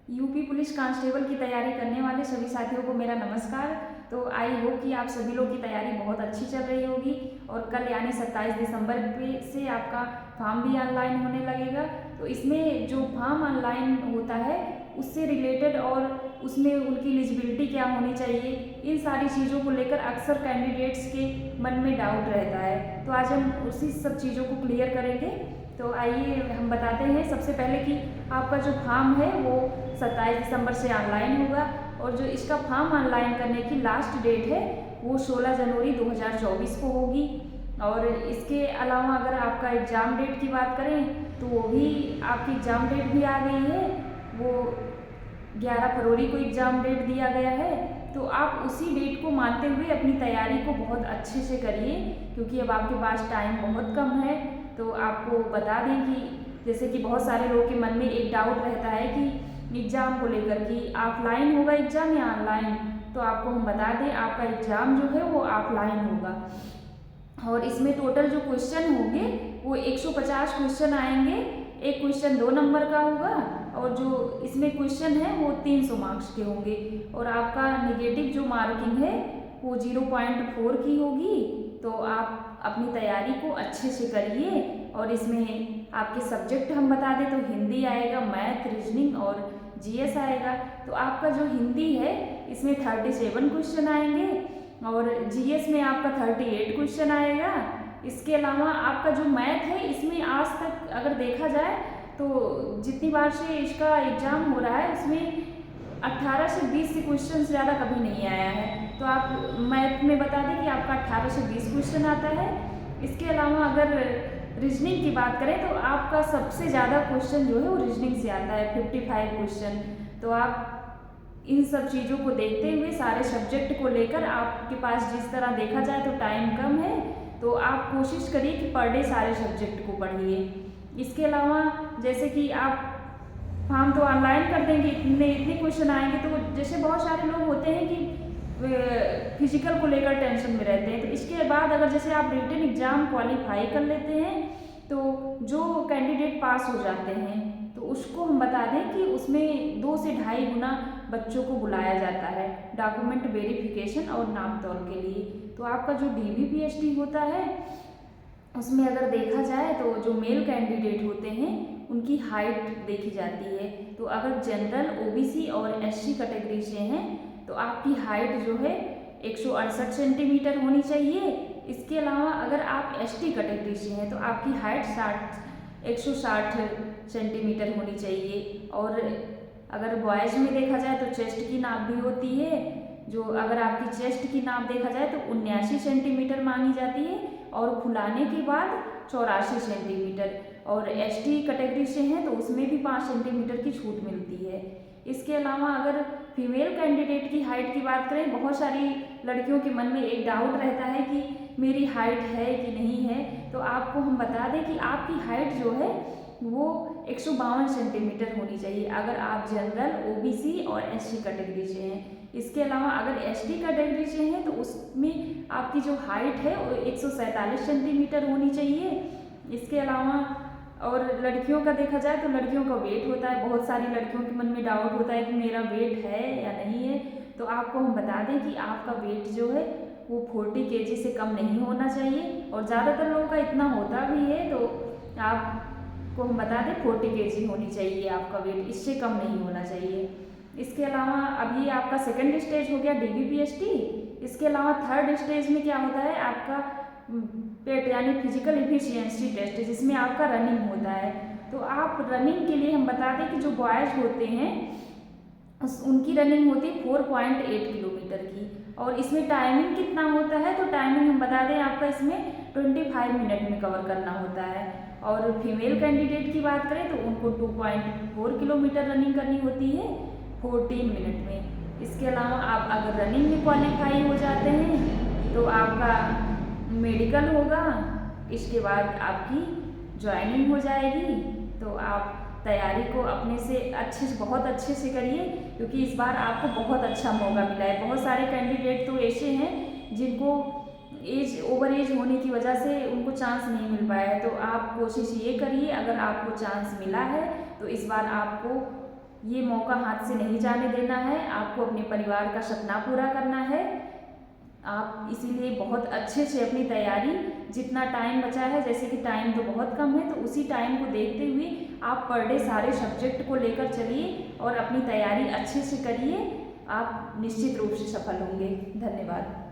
UP police constable की तैयारी करने वाले सभी साथियों को मेरा नमस्कार। तो आई होप कि आप सभी लोग की तैयारी बहुत अच्छी चल रही होगी और कल यानी 27 दिसंबर पे से आपका फॉर्म भी ऑनलाइन होने लगेगा। तो इसमें जो फॉर्म ऑनलाइन होता है उससे रिलेटेड और उसमें उनकी एलिजिबिलिटी क्या होनी चाहिए, इन सारी चीज़ों को लेकर अक्सर कैंडिडेट्स के मन में डाउट रहता है। तो आज हम उसी सब चीज़ों को क्लियर करेंगे। तो आइए हम बताते हैं सबसे पहले कि आपका जो फॉर्म है वो 27 दिसंबर से ऑनलाइन होगा और जो इसका फॉर्म ऑनलाइन करने की लास्ट डेट है वो 16 जनवरी 2024 को होगी। और इसके अलावा अगर आपका एग्ज़ाम डेट की बात करें तो वो भी आपकी एग्ज़ाम डेट भी आ गई है, वो 11 फरवरी को एग्ज़ाम डेट दिया गया है। तो आप उसी डेट को मानते हुए अपनी तैयारी को बहुत अच्छे से करिए, क्योंकि अब आपके पास टाइम बहुत कम है। तो आपको बता दें कि जैसे कि बहुत सारे लोगों के मन में एक डाउट रहता है कि एग्ज़ाम को लेकर कि ऑफलाइन होगा एग्ज़ाम या ऑनलाइन। तो आपको हम बता दें आपका एग्ज़ाम जो है वो ऑफलाइन होगा और इसमें टोटल जो क्वेश्चन होंगे वो 150 क्वेश्चन आएंगे। एक क्वेश्चन 2 नंबर का होगा और जो इसमें क्वेश्चन है वो 300 मार्क्स के होंगे और आपका निगेटिव जो मार्किंग है वो 0.4 की होगी। तो आप अपनी तैयारी को अच्छे से करिए और इसमें आपके सब्जेक्ट हम बता दें तो हिंदी आएगा, मैथ, रीजनिंग और जीएस आएगा। तो आपका जो हिंदी है इसमें 37 क्वेश्चन आएंगे और जीएस में आपका 38 क्वेश्चन आएगा। इसके अलावा आपका जो मैथ है इसमें आज तक अगर देखा जाए तो जितनी बार से इसका एग्ज़ाम हो रहा है उसमें 18 से 20 से क्वेश्चन ज़्यादा कभी नहीं आया है। तो आप मैथ में बता दें कि आपका 18 से 20 क्वेश्चन आता है। इसके अलावा अगर रीजनिंग की बात करें तो आपका सबसे ज़्यादा क्वेश्चन जो है वो रीजनिंग से आता है, 55 क्वेश्चन। तो आप इन सब चीज़ों को देखते हुए सारे सब्जेक्ट को लेकर आपके पास जिस तरह देखा जाए तो टाइम कम है, तो आप कोशिश करिए कि पर डे सारे सब्जेक्ट को पढ़िए। इसके अलावा जैसे कि आप फॉर्म तो ऑनलाइन कर देंगे, इतने क्वेश्चन आएंगे, तो जैसे बहुत सारे लोग होते हैं कि फिजिकल को लेकर टेंशन में रहते हैं। तो इसके बाद अगर जैसे आप रिटन एग्ज़ाम क्वालिफाई कर लेते हैं तो जो कैंडिडेट पास हो जाते हैं तो उसको हम बता दें कि उसमें 2 से ढाई गुना बच्चों को बुलाया जाता है डॉक्यूमेंट वेरिफिकेशन और नाप तौल के लिए। तो आपका जो डीवीपीएसटी होता है उसमें अगर देखा जाए तो जो मेल कैंडिडेट होते हैं उनकी हाइट देखी जाती है। तो अगर जनरल, ओबीसी और एससी कैटेगरी से हैं तो आपकी हाइट जो है 168 सेंटीमीटर होनी चाहिए। इसके अलावा अगर आप एसटी कैटेगरी से हैं तो आपकी हाइट 160 सेंटीमीटर होनी चाहिए। और अगर बॉयज़ में देखा जाए तो चेस्ट की नाप भी होती है, जो अगर आपकी चेस्ट की नाप देखा जाए तो 79 सेंटीमीटर मांगी जाती है और फुलाने के बाद 84 सेंटीमीटर। और एसटी कैटेगरी से हैं तो उसमें भी 5 सेंटीमीटर की छूट मिलती है। इसके अलावा अगर फीमेल कैंडिडेट की हाइट की बात करें, बहुत सारी लड़कियों के मन में एक डाउट रहता है कि मेरी हाइट है कि नहीं है। तो आपको हम बता दें कि आपकी हाइट जो है वो 152 सेंटीमीटर होनी चाहिए अगर आप जनरल, ओबीसी और एससी कैटेगरी से हैं। इसके अलावा अगर एसटी कैटेगरी से हैं तो उसमें आपकी जो हाइट है वो 147 सेंटीमीटर होनी चाहिए। इसके अलावा और लड़कियों का देखा जाए तो लड़कियों का वेट होता है, बहुत सारी लड़कियों के मन में डाउट होता है कि मेरा वेट है या नहीं है। तो आपको हम बता दें कि आपका वेट जो है वो 40 केजी से कम नहीं होना चाहिए और ज़्यादातर लोगों का इतना होता भी है। तो आपको हम बता दें 40 केजी होनी चाहिए आपका वेट, इससे कम नहीं होना चाहिए। इसके अलावा अब ये आपका सेकंड स्टेज हो गया डीवीपीएसटी। इसके अलावा थर्ड स्टेज में क्या होता है, आपका पेट यानी फिजिकल एफिशिएंसी टेस्ट, जिसमें आपका रनिंग होता है। तो आप रनिंग के लिए हम बता दें कि जो बॉयज़ होते हैं उनकी रनिंग होती है 4.8 किलोमीटर की और इसमें टाइमिंग कितना होता है, तो टाइमिंग हम बता दें आपका इसमें 25 मिनट में कवर करना होता है। और फीमेल कैंडिडेट की बात करें तो उनको 2.4 किलोमीटर रनिंग करनी होती है 14 मिनट में। इसके अलावा आप अगर रनिंग में क्वालिफाई हो जाते हैं तो आपका मेडिकल होगा, इसके बाद आपकी ज्वाइनिंग हो जाएगी। तो आप तैयारी को अपने से बहुत अच्छे से करिए, क्योंकि इस बार आपको बहुत अच्छा मौका मिला है। बहुत सारे कैंडिडेट तो ऐसे हैं जिनको ओवर एज होने की वजह से उनको चांस नहीं मिल पाया है। तो आप कोशिश ये करिए, अगर आपको चांस मिला है तो इस बार आपको ये मौका हाथ से नहीं जाने देना है, आपको अपने परिवार का सपना पूरा करना है। आप इसीलिए बहुत अच्छे से अपनी तैयारी, जितना टाइम बचा है, जैसे कि टाइम तो बहुत कम है, तो उसी टाइम को देखते हुए आप पर डे सारे सब्जेक्ट को लेकर चलिए और अपनी तैयारी अच्छे से करिए। आप निश्चित रूप से सफल होंगे। धन्यवाद।